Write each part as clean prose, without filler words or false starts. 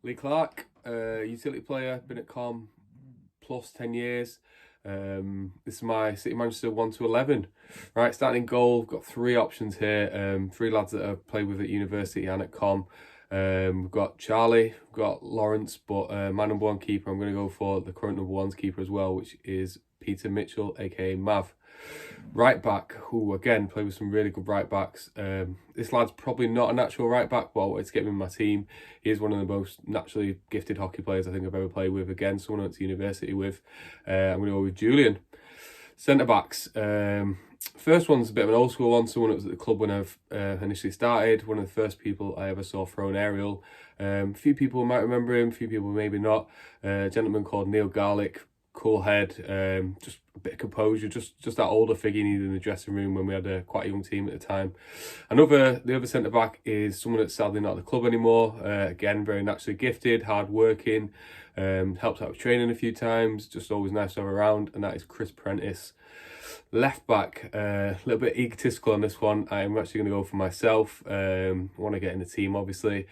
Lee Clark, utility player, been at CoM plus 10 years. This is my City Manchester 1 to 11. Right, starting in goal, got three options here. Three lads that I've played with at university and at CoM. We've got Charlie, we've got Lawrence, but my number one keeper, I'm going to go for the current number one's keeper as well, which is Peter Mitchell, aka Mav. Right back, who again played with some really good right backs. This lad's probably not a natural right back, but I wanted to get him in my team. He is one of the most naturally gifted hockey players I think I've ever played with. Again, someone I went to university with. I'm going to go with Julian. Centre backs. First one's a bit of an old school one. Someone that was at the club when I've initially started. One of the first people I ever saw throw an aerial. A few people might remember him, a few people maybe not. A gentleman called Neil Garlick. Cool head, just a bit of composure, just that older figure you needed in the dressing room when we had a quite a young team at the time. The other centre back is someone that's sadly not at the club anymore. Again, very naturally gifted, hard working, helped out with training a few times, just always nice to have around, and that is Chris Prentice. Left back, a little bit egotistical on this one. I'm actually going to go for myself. I want to get in the team, obviously.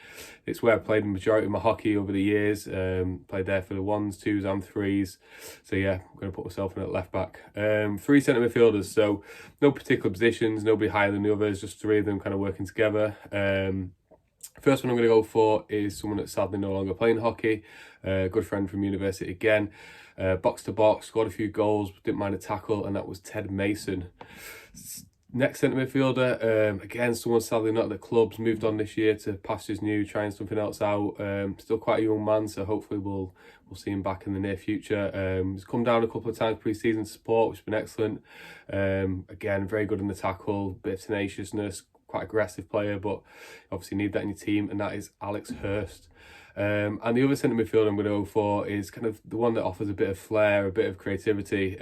It's where I've played the majority of my hockey over the years. Played there for the 1s, 2s and 3s. So yeah, I'm going to put myself in at left back. Three centre midfielders, so no particular positions, nobody higher than the others, just three of them kind of working together. First one I'm going to go for is someone that's sadly no longer playing hockey. Good friend from university again. Box to box, scored a few goals, didn't mind a tackle, and that was Ted Mason. Next centre midfielder, again, someone sadly not at the clubs, moved on this year to pastures new, trying something else out. Still quite a young man, so hopefully we'll see him back in the near future. He's come down a couple of times pre-season support, which has been excellent. Again, very good in the tackle, bit of tenaciousness, quite aggressive player, but obviously need that in your team, and that is Alex Hurst. And the other centre midfielder I'm going to go for is kind of the one that offers a bit of flair, a bit of creativity.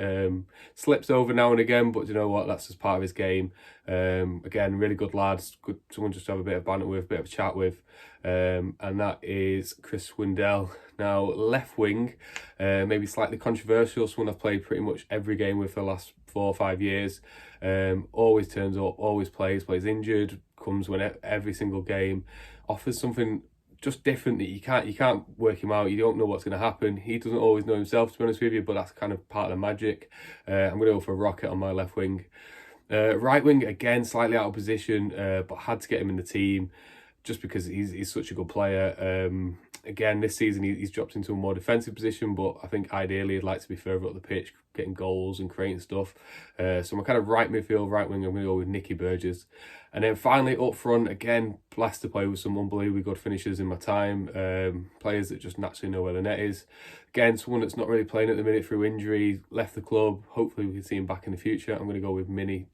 Slips over now and again, but you know what? That's just part of his game. Again, really good lads, good someone just to have a bit of banter with, a bit of chat with. And that is Chris Swindell. Now, left wing, maybe slightly controversial. Someone I've played pretty much every game with for the last 4 or 5 years. Always turns up, always plays injured, comes when every single game, offers something just different that you can't work him out. You don't know what's going to happen. He doesn't always know himself, to be honest with you, but that's kind of part of the magic. I'm going to go for Rocket on my left wing. Right wing, again, slightly out of position, but had to get him in the team just because he's such a good player. Again, this season he's dropped into a more defensive position, but I think ideally he'd like to be further up the pitch, getting goals and creating stuff. So my kind of right midfield, right wing, I'm going to go with Nicky Burgess. And then finally up front, again, blessed to play with some unbelievably good finishers in my time. Players that just naturally know where the net is. Again, someone that's not really playing at the minute through injury, left the club. Hopefully we can see him back in the future. I'm going to go with Mini